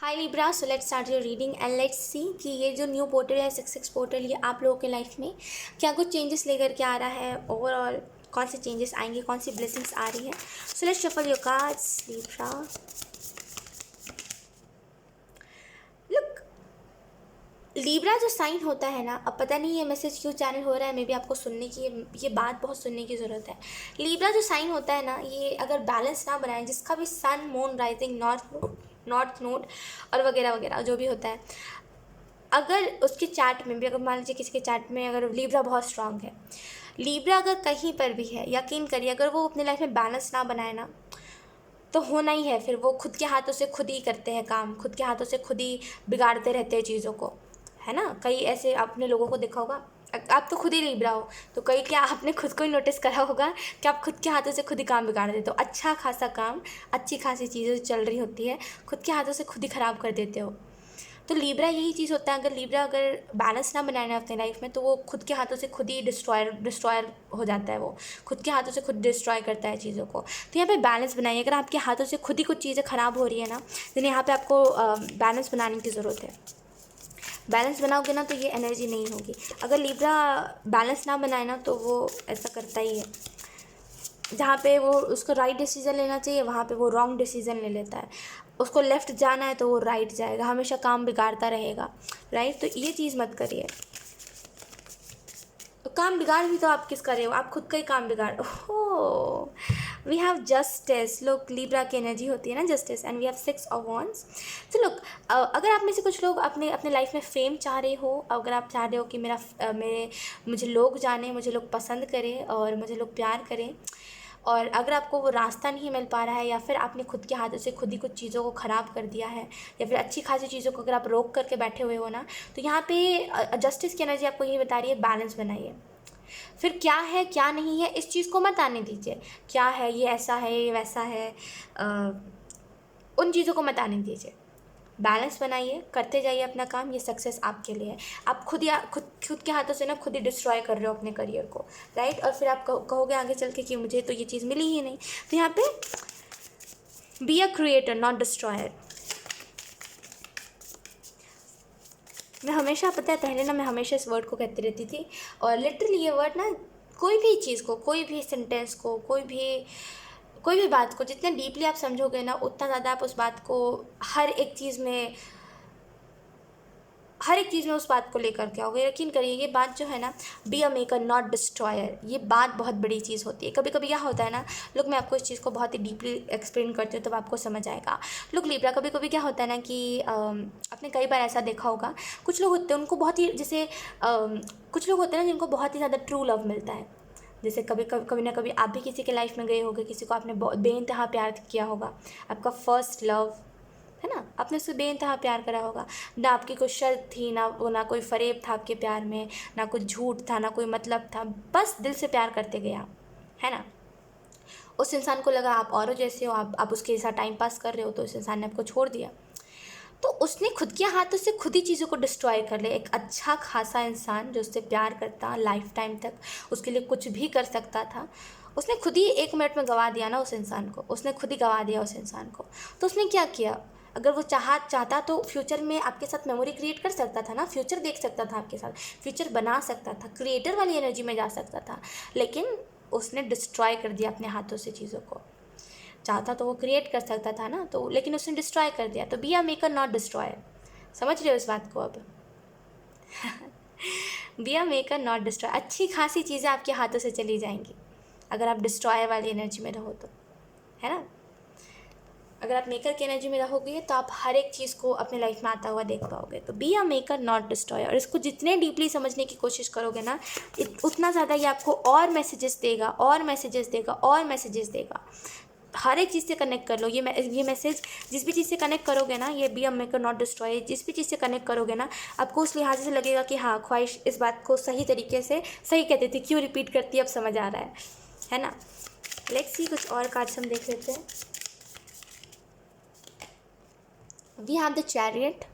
Hi Libra, so let's start your reading and let's see कि ये जो new portal है सक्सेस पोर्टल, ये आप लोगों के लाइफ में क्या कुछ चेंजेस लेकर के आ रहा है। ओवरऑल कौन से चेंजेस आएंगे, कौन सी ब्लेसिंग्स आ रही है। So let's shuffle your cards Libra. Look, Libra जो साइन होता है ना, अब पता नहीं ये मैसेज क्यों चैनल हो रहा है, मे बी आपको सुनने की ये बात बहुत सुनने की ज़रूरत है। लिब्रा जो साइन होता है ना, ये अगर बैलेंस ना बनाए, जिसका भी sun moon rising north node और वगैरह वगैरह जो भी होता है, अगर उसके चार्ट में भी, अगर मान लीजिए किसी के चार्ट में अगर लिब्रा बहुत स्ट्रांग है, लिब्रा अगर कहीं पर भी है, यकीन करिए अगर वो अपने लाइफ में बैलेंस ना बनाए ना, तो होना ही है। फिर वो खुद के हाथों से खुद ही करते हैं काम, खुद के हाथों से खुद ही बिगाड़ते रहते हैं चीज़ों को, है ना। कई ऐसे आपने लोगों को देखा होगा, आप तो खुद ही लिब्रा हो, तो कई क्या आपने खुद को ही नोटिस करा होगा कि आप खुद के हाथों से खुद ही काम बिगाड़ देते हो। अच्छा खासा काम, अच्छी खासी चीज़ें जो चल रही होती है, खुद के हाथों से खुद ही ख़राब कर देते हो। तो लिब्रा यही चीज़ होता है, अगर लिब्रा अगर बैलेंस ना बनाए ना अपने लाइफ में, तो वो खुद के हाथों से खुद ही डिस्ट्रॉयर हो जाता है। वो खुद के हाथों से खुद डिस्ट्रॉय करता है चीज़ों को। तो यहाँ पे बैलेंस बनाइए। अगर आपके हाथों से खुद ही कुछ चीज़ें ख़राब हो रही है ना, तो यहाँ पे आपको बैलेंस बनाने की ज़रूरत है। बैलेंस बनाओगे ना तो ये एनर्जी नहीं होगी। अगर लिब्रा बैलेंस ना बनाए ना, तो वो ऐसा करता ही है, जहाँ पे वो उसको राइट डिसीजन लेना चाहिए वहाँ पे वो रॉन्ग डिसीजन ले लेता है। उसको लेफ़्ट जाना है तो वो राइट जाएगा, हमेशा काम बिगाड़ता रहेगा, राइट। तो ये चीज़ मत करिए। तो काम बिगाड़ भी तो आप किस कर रहे हो, आप खुद का ही काम बिगाड़। Oh, we have justice. लोग लिब्रा की एनर्जी होती है ना, justice, and we have 6 of wands. तो लोग, अगर आप में से कुछ लोग अपने अपने लाइफ में फेम चाह रहे हो, अगर आप चाह रहे हो कि मुझे लोग जाने, मुझे लोग पसंद करें और मुझे लोग प्यार करें, और अगर आपको वो रास्ता नहीं मिल पा रहा है, या फिर आपने खुद के हाथों से खुद ही कुछ चीज़ों को ख़राब कर दिया है, या फिर अच्छी खासी चीज़ों को अगर आप रोक करके बैठे हुए हो ना, तो यहाँ पे जस्टिस की एनर्जी आपको यही बता रही है, बैलेंस बनाइए। फिर क्या है क्या नहीं है इस चीज़ को मत आने दीजिए। क्या है, ये ऐसा है, ये वैसा है, उन चीज़ों को मत आने दीजिए। बैलेंस बनाइए, करते जाइए अपना काम, ये सक्सेस आपके लिए है। आप खुद के हाथों से ना खुद ही डिस्ट्रॉय कर रहे हो अपने करियर को, राइट। और फिर आप कहोगे आगे चल के कि मुझे तो ये चीज़ मिली ही नहीं। तो यहाँ पे be a creator not destroyer. मैं हमेशा, पता है पहले ना, मैं हमेशा इस वर्ड को कहती रहती थी, और लिटरली ये वर्ड ना, कोई भी चीज़ को, कोई भी सेंटेंस को, कोई भी बात को जितने डीपली आप समझोगे ना, उतना ज़्यादा आप उस बात को हर एक चीज़ में उस बात को लेकर के आओगे। यकीन करिए ये बात जो है ना, be a maker not destroyer, ये बात बहुत बड़ी चीज़ होती है। कभी कभी क्या होता है ना, लोग, मैं आपको इस चीज़ को बहुत ही डीपली एक्सप्लेन करती हूँ तब आपको समझ आएगा। लोग लिब्रा, कभी कभी क्या होता है ना कि आपने कई बार ऐसा देखा होगा, कुछ लोग होते हैं उनको बहुत ही, जैसे कुछ लोग होते हैं ना जिनको बहुत ही ज़्यादा ट्रू लव मिलता है। जैसे कभी ना कभी आप भी किसी के लाइफ में गए होगे, किसी को आपने बेइंतहा प्यार किया होगा, आपका फर्स्ट लव है ना, आपने उससे बेइंतहा प्यार करा होगा। ना आपकी कोई शर्त थी, ना कोई फरेब था आपके प्यार में, ना कुछ झूठ था, ना कोई मतलब था, बस दिल से प्यार करते गए आप, है ना। उस इंसान को लगा आप औरों जैसे हो, आप उसके साथ टाइम पास कर रहे हो, तो उस इंसान ने आपको छोड़ दिया। तो उसने खुद के हाथों से खुद ही चीज़ों को डिस्ट्रॉय कर लिया। एक अच्छा खासा इंसान जो उससे प्यार करता, लाइफ टाइम तक उसके लिए कुछ भी कर सकता था, उसने खुद ही 1 मिनट में गंवा दिया ना उस इंसान को, उसने खुद ही गंवा दिया उस इंसान को। तो उसने क्या किया, अगर वो चाहता तो फ्यूचर में आपके साथ मेमोरी क्रिएट कर सकता था ना, फ्यूचर देख सकता था आपके साथ, फ्यूचर बना सकता था, क्रिएटर वाली एनर्जी में जा सकता था, लेकिन उसने डिस्ट्रॉय कर दिया अपने हाथों से चीज़ों को। चाहता तो वो क्रिएट कर सकता था ना, तो लेकिन उसने डिस्ट्रॉय कर दिया। तो be a maker not destroyer. समझ रहे हो इस बात को अब? Be a maker not destroy. अच्छी खासी चीज़ें आपके हाथों से चली जाएंगी अगर आप डिस्ट्रॉयर वाली एनर्जी में रहो तो, है ना। अगर आप मेकर की एनर्जी में रहोगे तो आप हर एक चीज़ को अपने लाइफ में आता हुआ देख पाओगे। तो be a maker not destroyer, और इसको जितने डीपली समझने की कोशिश करोगे ना, उतना ज़्यादा ये आपको और मैसेजेस देगा, और मैसेजेस देगा, और मैसेजेस देगा। हर एक चीज़ से कनेक्ट कर लो। ये मैसेज जिस भी चीज़ से कनेक्ट करोगे ना, ये be a maker not destroy, जिस भी चीज़ से कनेक्ट करोगे ना, आपको उस लिहाज से लगेगा कि हाँ, ख्वाहिश इस बात को सही तरीके से सही कहती थी, क्यों रिपीट करती है, अब समझ आ रहा है ना। लेट्स सी, कुछ और कार्ड्स हम देख लेते हैं। वी हैव द चैरियट,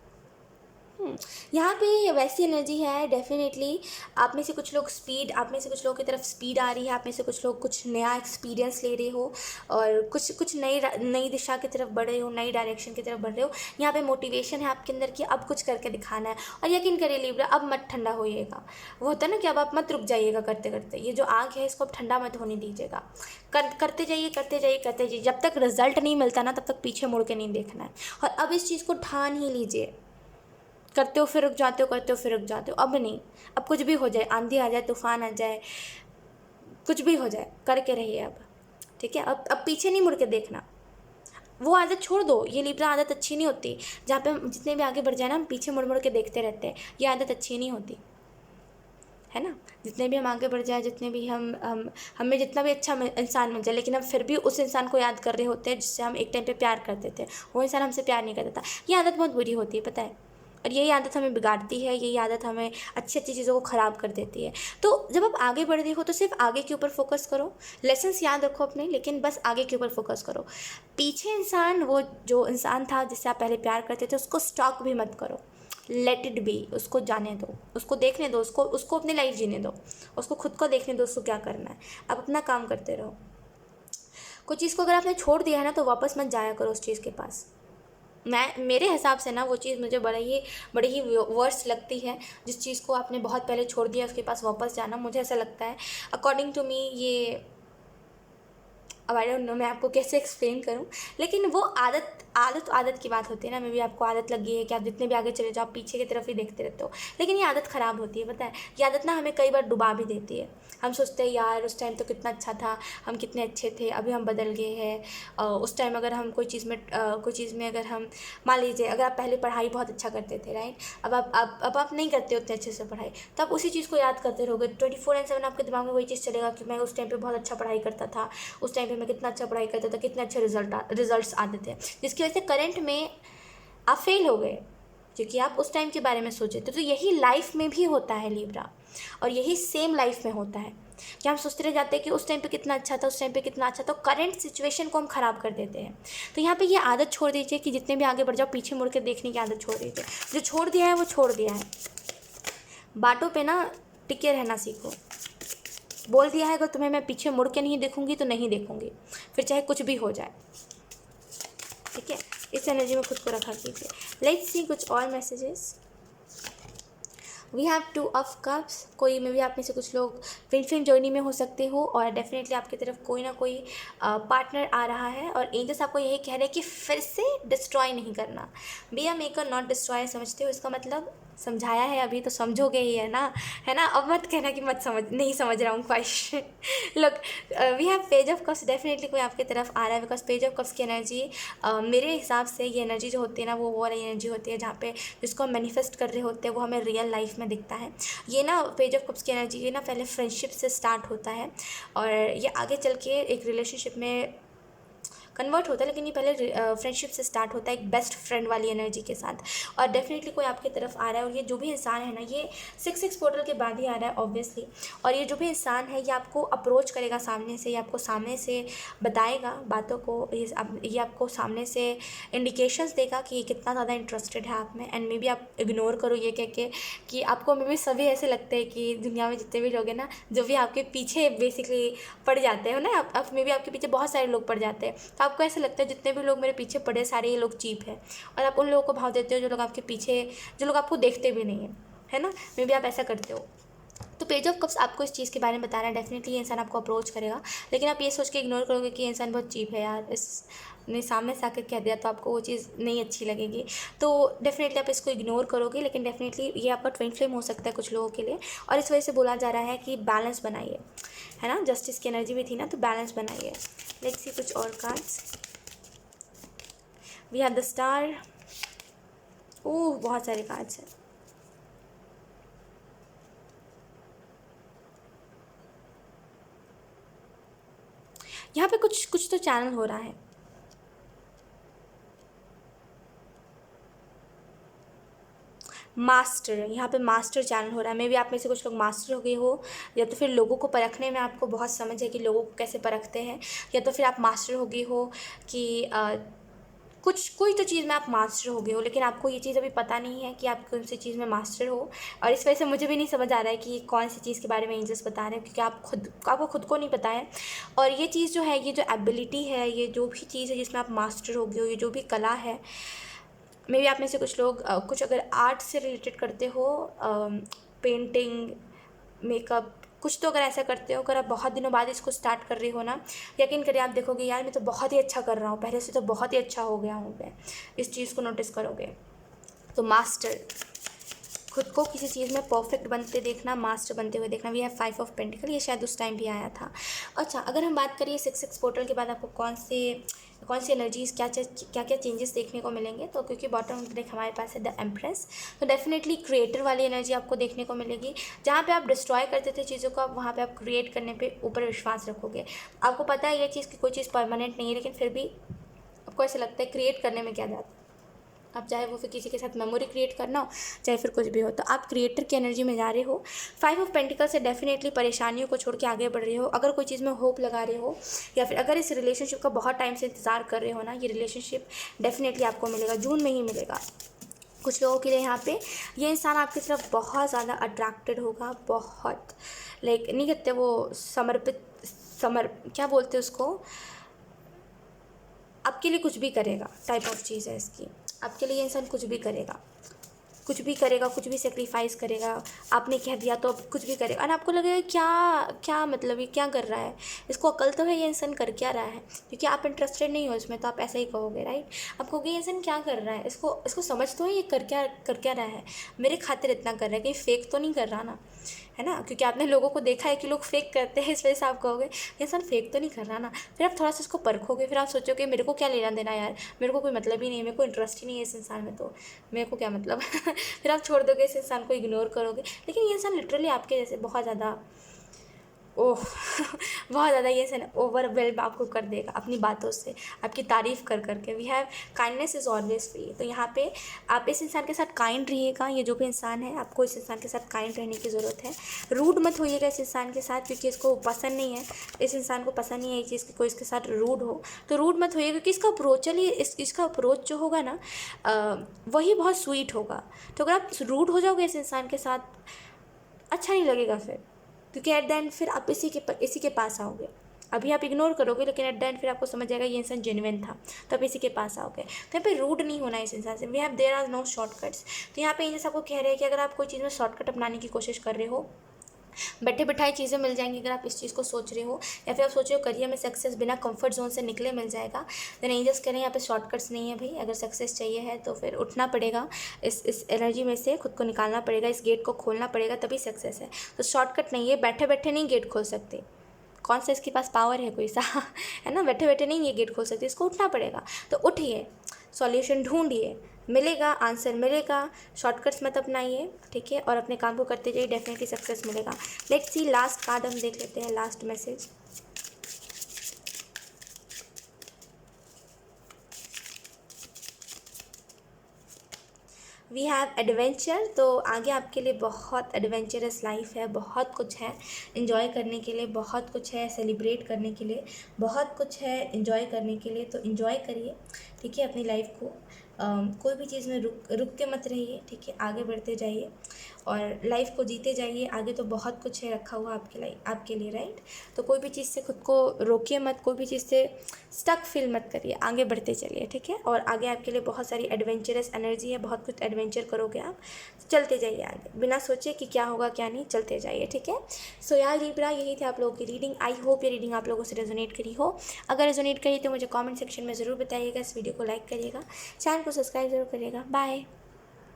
यहाँ पे वैसी एनर्जी है डेफिनेटली। आप में से कुछ लोगों की तरफ स्पीड आ रही है, आप में से कुछ लोग कुछ नया एक्सपीरियंस ले रहे हो और कुछ कुछ नई दिशा की तरफ बढ़ रहे हो, नई डायरेक्शन की तरफ बढ़ रहे हो। यहाँ पे मोटिवेशन है आपके अंदर कि अब कुछ करके दिखाना है। और यकीन करिए लिब्रा, अब मत ठंडा होइएगा। वो होता है ना कि अब आप मत रुक जाइएगा करते करते, ये जो आग है इसको अब ठंडा मत होने दीजिएगा। करते जाइए करते जाइए करते जाइए, जब तक रिजल्ट नहीं मिलता ना तब तक पीछे मुड़ के नहीं देखना है। और अब इस चीज़ को ठान ही लीजिए, करते हो फिर रुक जाते हो, करते हो फिर रुक जाते हो। अब नहीं, अब कुछ भी हो जाए, आंधी आ जाए, तूफान आ जाए, कुछ भी हो जाए, करके रहिए अब। ठीक है, अब पीछे नहीं मुड़ के देखना। वो आदत छोड़ दो, ये लिब्रा आदत अच्छी नहीं होती, जहाँ पे हम जितने भी आगे बढ़ जाए ना हम पीछे मुड़ मुड़ के देखते रहते हैं। ये आदत अच्छी नहीं होती है ना। जितने भी हम आगे बढ़ जाए, जितने भी हम हमें जितना भी अच्छा इंसान मिल जाए, लेकिन हम फिर भी उस इंसान को याद कर रहे होते हैं जिससे हम एक टाइम पे प्यार करते थे, वो इंसान हमसे प्यार नहीं करता था। ये आदत बहुत बुरी होती है, पता है। और यही आदत हमें बिगाड़ती है, यही आदत हमें अच्छी अच्छी चीज़ों को ख़राब कर देती है। तो जब आप आगे बढ़ रहे हो तो सिर्फ आगे के ऊपर फोकस करो, लेसन्स याद रखो अपने, लेकिन बस आगे के ऊपर फोकस करो। पीछे इंसान, वो जो इंसान था जिससे आप पहले प्यार करते थे, उसको स्टॉक भी मत करो। लेट इट बी, उसको जाने दो, उसको देखने दो, उसको अपनी लाइफ जीने दो, उसको खुद को देखने दो, उसको क्या करना है। आप अपना काम करते रहो। कुछ चीज़ को अगर आपने छोड़ दिया है ना तो वापस मत जाया करो उस चीज़ के पास। मेरे हिसाब से ना वो चीज़ मुझे बड़ी ही वर्स्ट लगती है। जिस चीज़ को आपने बहुत पहले छोड़ दिया उसके पास वापस जाना, मुझे ऐसा लगता है अकॉर्डिंग टू मी ये, अब आई डोंट नो मैं आपको कैसे एक्सप्लेन करूं, लेकिन वो आदत की बात होती है ना। मे भी आपको आदत लगी है कि आप जितने भी आगे चले जाओ आप पीछे की तरफ ही देखते रहते हो, लेकिन ये आदत ख़राब होती है, पता है। ये आदत ना हमें कई बार डुबा भी देती है। हम सोचते हैं यार उस टाइम तो कितना अच्छा था, हम कितने अच्छे थे, अभी हम बदल गए हैं। उस टाइम अगर हम कोई चीज़ में अगर हम, मान लीजिए अगर आप पहले पढ़ाई बहुत अच्छा करते थे, राइट, अब आप नहीं करते उतने अच्छे से पढ़ाई, तो आप उसी चीज़ को याद करते रहोगे 24/7। आपके दिमाग में वही चीज़ चलेगा कि मैं उस टाइम पे बहुत अच्छा पढ़ाई करता था, उस टाइम पे मैं कितना अच्छा पढ़ाई करता था, कितने अच्छे रिजल्ट्स आते थे, जिसकी वजह से करंट में आप फेल हो गए क्योंकि आप उस टाइम के बारे में सोचे थे। तो यही लाइफ में भी होता है लिब्रा, और यही सेम लाइफ में होता है कि हम सोचते रह जाते हैं कि उस टाइम पे कितना अच्छा था, उस टाइम पे कितना अच्छा था, तो करंट सिचुएशन को हम ख़राब कर देते हैं। तो यहाँ पे ये आदत छोड़ दीजिए कि जितने भी आगे बढ़ जाओ पीछे मुड़ के देखने की आदत छोड़ दीजिए। जो छोड़ दिया है वो छोड़ दिया है। बातों पे ना टिके रहना सीखो। बोल दिया है अगर तुम्हें मैं पीछे मुड़ के नहीं देखूंगी तो नहीं देखूंगी, फिर चाहे कुछ भी हो जाए। ठीक है, इस एनर्जी में खुद को रखा कीजिए। लेट्स सी कुछ और messages. We have 2 of cups. कोई में भी आप में से कुछ लोग फिल्म जर्नी में हो सकते हो और डेफिनेटली आपकी तरफ कोई ना कोई पार्टनर आ रहा है, और एंजल्स आपको यही कह रहे हैं कि फिर से डिस्ट्रॉय नहीं करना। Be a maker not destroy, समझते हो इसका मतलब? समझाया है अभी तो समझोगे ही, है ना। अब मत कहना कि नहीं समझ रहा हूँ ख्वाहिश। Look, we have page of cups. Definitely कोई आपकी तरफ आ रहा है, बिकॉज पेज ऑफ कप्स की एनर्जी मेरे हिसाब से ये एनर्जी जो होती है ना वो वाली एनर्जी होती है जहाँ पे जिसको हम मैनिफेस्ट कर रहे होते हैं वो हमें रियल लाइफ में दिखता है। ये ना पेज ऑफ कप्स की एनर्जी ये ना पहले फ्रेंडशिप से स्टार्ट होता है और ये आगे चल के एक रिलेशनशिप में कन्वर्ट होता है, लेकिन ये पहले फ्रेंडशिप से स्टार्ट होता है एक बेस्ट फ्रेंड वाली एनर्जी के साथ। और डेफिनेटली कोई आपकी तरफ आ रहा है, और ये जो भी इंसान है ना ये 6/6 पोर्टल के बाद ही आ रहा है ऑब्वियसली। और ये जो भी इंसान है ये आपको अप्रोच करेगा सामने से, ये आपको सामने से बताएगा बातों को, ये आपको सामने से इंडिकेशंस देगा कि ये कितना ज़्यादा इंटरेस्टेड है आप में। एंड मे बी आप इग्नोर करो ये कह के कि आपको मे बी सभी ऐसे लगते हैं कि दुनिया में जितने भी लोग हैं ना जो भी आपके पीछे बेसिकली पड़ जाते हैं ना, आप मे बी आपके पीछे बहुत सारे लोग पड़ जाते हैं, तो आपको ऐसा लगता है जितने भी लोग मेरे पीछे पड़े सारे ये लोग चीप है, और आप उन लोगों को भाव देते हो जो लोग आपके पीछे, जो लोग आपको देखते भी नहीं है ना। मे बी आप ऐसा करते हो। तो पेज ऑफ कप्स आपको इस चीज़ के बारे में बता रहा है। डेफिनेटली ये इंसान आपको अप्रोच करेगा, लेकिन आप ये सोच के इग्नोर करोगे कि ये इंसान बहुत चीप है यार, इसने सामने से आकर कह दिया, तो आपको वो चीज़ नहीं अच्छी लगेगी। तो डेफिनेटली आप इसको इग्नोर करोगे, लेकिन डेफिनेटली ये आपका ट्विन फ्लेम हो सकता है कुछ लोगों के लिए, और इस वजह से बोला जा रहा है कि बैलेंस बनाइए, है ना। जस्टिस की एनर्जी भी थी ना, तो बैलेंस बनाइए। लेट्स सी कुछ और cards. We have the star. Oh, बहुत सारे कार्ड्स हैं। यहाँ पे कुछ तो चैनल हो रहा है। मास्टर, यहाँ पे मास्टर चैनल हो रहा है। मे भी आप में से कुछ लोग मास्टर हो गए हो, या तो फिर लोगों को परखने में आपको बहुत समझ है कि लोगों को कैसे परखते हैं, या तो फिर आप मास्टर हो गए हो कि कोई तो चीज़ में आप मास्टर हो गए हो, लेकिन आपको ये चीज़ अभी पता नहीं है कि आप कौन सी चीज़ में मास्टर हो। और इस वजह से मुझे भी नहीं समझ आ रहा है कि कौन सी चीज़ के बारे में एंजल्स बता रहे हैं, क्योंकि आपको खुद को नहीं पता है। और ये चीज़ जो है, ये जो एबिलिटी है, ये जो भी चीज़ है जिसमें आप मास्टर हो गए हो, ये जो भी कला है, मे बी आप में से कुछ लोग कुछ अगर आर्ट से रिलेटेड करते हो, पेंटिंग, मेकअप, कुछ तो अगर ऐसा करते हो, अगर आप बहुत दिनों बाद इसको स्टार्ट कर रही हो ना, यकीन करिए आप देखोगे यार मैं तो बहुत ही अच्छा कर रहा हूँ, पहले से तो बहुत ही अच्छा हो गया हूँ मैं, इस चीज़ को नोटिस करोगे। तो मास्टर, खुद को किसी चीज़ में परफेक्ट बनते देखना, मास्टर बनते हुए देखना। वी हैव 5 ऑफ पेंटिकल, ये शायद उस टाइम भी आया था। अच्छा, अगर हम बात करिए 6 पोर्टल के बाद आपको कौन सी एनर्जीज़, क्या क्या चेंजेस देखने को मिलेंगे, तो क्योंकि बॉटम डेक हमारे पास है द एम्प्रेस, तो डेफिनेटली क्रिएटर वाली एनर्जी आपको देखने को मिलेगी। जहाँ पे आप डिस्ट्रॉय करते थे चीज़ों को, वहाँ पे आप क्रिएट करने पे ऊपर विश्वास रखोगे। आपको पता है ये चीज़ की कोई चीज़ परमानेंट नहीं है, लेकिन फिर भी आपको ऐसा लगता है क्रिएट करने में क्या जाता है। अब चाहे वो फिर किसी के साथ मेमोरी क्रिएट करना हो, चाहे फिर कुछ भी हो, तो आप क्रिएटर की एनर्जी में जा रहे हो। 5 ऑफ पेंटिकल से डेफिनेटली परेशानियों को छोड़ के आगे बढ़ रहे हो। अगर कोई चीज़ में होप लगा रहे हो, या फिर अगर इस रिलेशनशिप का बहुत टाइम से इंतज़ार कर रहे हो ना, ये रिलेशनशिप डेफिनेटली आपको मिलेगा, जून में ही मिलेगा। कुछ लोगों के लिए यहाँ पे ये इंसान आपकी तरफ बहुत ज़्यादा अट्रैक्टेड होगा, बहुत लाइक नहीं कहते वो क्या बोलते हैं उसको, आपके लिए कुछ भी करेगा टाइप ऑफ चीज़ है इसकी। आपके लिए इंसान कुछ भी करेगा, कुछ भी सेक्रीफाइस करेगा। आपने कह दिया तो अब कुछ भी करेगा, और आपको लगेगा क्या मतलब ये क्या कर रहा है, इसको अकल तो है, ये इंसान कर क्या रहा है, क्योंकि आप इंटरेस्टेड नहीं हो इसमें, तो आप ऐसा ही कहोगे, राइट। आप कहोगे ये इंसान क्या कर रहा है, इसको समझ तो है ये कर क्या रहा है, मेरे खातिर इतना कर रहा है, कहीं फेक तो नहीं कर रहा ना, है ना। क्योंकि आपने लोगों को देखा है कि लोग फेक करते हैं, इस वजह से आप कहोगे ये इंसान फेक तो नहीं कर रहा ना। फिर आप थोड़ा सा इसको परखोगे, फिर आप सोचोगे मेरे को क्या लेना देना यार, मेरे को कोई मतलब ही नहीं है, मेरे को इंटरेस्ट ही नहीं है इस इंसान में, तो मेरे को क्या मतलब फिर आप छोड़ दोगे इस इंसान को, इग्नोर करोगे। लेकिन ये इंसान लिटरली आपके जैसे बहुत ज़्यादा ओह बहुत ज़्यादा ये से ओवरवेल्म आपको कर देगा अपनी बातों से, आपकी तारीफ़ कर करके। We have kindness is always free, तो यहाँ पे आप इस इंसान के साथ काइंड रहिएगा। ये जो भी इंसान है, आपको इस इंसान के साथ काइंड रहने की ज़रूरत है। रूड मत होइएगा इस इंसान के साथ, क्योंकि इसको पसंद नहीं है, इस इंसान को पसंद नहीं है ये चीज़ कि कोई इसके साथ रूड हो, तो रूड मत होइएगा, क्योंकि इसका इसका अप्रोच जो होगा ना, वही बहुत स्वीट होगा। तो अगर आप रूड हो जाओगे इस इंसान के साथ, अच्छा नहीं लगेगा फिर, क्योंकि एट द एंड फिर आप इसी के पास आओगे। अभी आप इग्नोर करोगे, लेकिन एट द एंड फिर आपको समझ आएगा ये इंसान जेन्युइन था, तो आप इसी के पास आओगे। तो यहाँ पे रूड नहीं होना है इस इंसान से। We have there are no shortcuts, तो यहाँ पे ये आपको कह रहे हैं कि अगर आप कोई चीज़ में शॉर्टकट अपनाने की कोशिश कर रहे हो, बैठे बिठाए चीज़ें मिल जाएंगी, अगर आप इस चीज़ को सोच रहे हो, या फिर आप सोच रहे हो करियर में सक्सेस बिना कंफर्ट जोन से निकले मिल जाएगा, देन एंजल्स कह रहे हैं यहाँ पे शॉर्टकट्स नहीं है भाई। अगर सक्सेस चाहिए है तो फिर उठना पड़ेगा, इस एनर्जी में से खुद को निकालना पड़ेगा, इस गेट को खोलना पड़ेगा, तभी सक्सेस है। तो शॉर्टकट नहीं है, बैठे बैठे नहीं गेट खोल सकते। कौन सा इसके पास पावर है कोई सा है ना, बैठे बैठे नहीं ये गेट खोल सकते, इसको उठना पड़ेगा। तो उठिए, सॉल्यूशन ढूंढिए, मिलेगा, आंसर मिलेगा। शॉर्टकट्स मत अपनाइए, ठीक है, और अपने काम को करते जाइए, डेफिनेटली सक्सेस मिलेगा। लेट्स सी लास्ट कार्ड हम देख लेते हैं, last message. We have adventure, तो आगे आपके लिए बहुत एडवेंचरस लाइफ है, बहुत कुछ है इन्जॉय करने के लिए, बहुत कुछ है सेलिब्रेट करने के लिए, बहुत कुछ है इन्जॉय करने के लिए। तो इन्जॉय करिए, ठीक है, अपनी लाइफ को। कोई भी चीज़ में रुक के मत रहिए, ठीक है, आगे बढ़ते जाइए और लाइफ को जीते जाइए। आगे तो बहुत कुछ है रखा हुआ आपके लिए, राइट। तो कोई भी चीज़ से खुद को रोकिए मत, कोई भी चीज़ से स्टक फील मत करिए, आगे बढ़ते चलिए, ठीक है। और आगे आपके लिए बहुत सारी एडवेंचरस एनर्जी है, बहुत कुछ एडवेंचर करोगे आप, चलते जाइए आगे, बिना सोचे कि क्या होगा क्या नहीं, चलते जाइए, ठीक है। सो यार लिब्रा, यही थी आप लोगों की रीडिंग। आई होप ये रीडिंग आप लोगों से रेजोनेट करी हो। अगर रेजोनेट करी तो मुझे कमेंट सेक्शन में ज़रूर बताइएगा, इस वीडियो को लाइक करिएगा, चैनल को सब्सक्राइब जरूर करिएगा। बाय।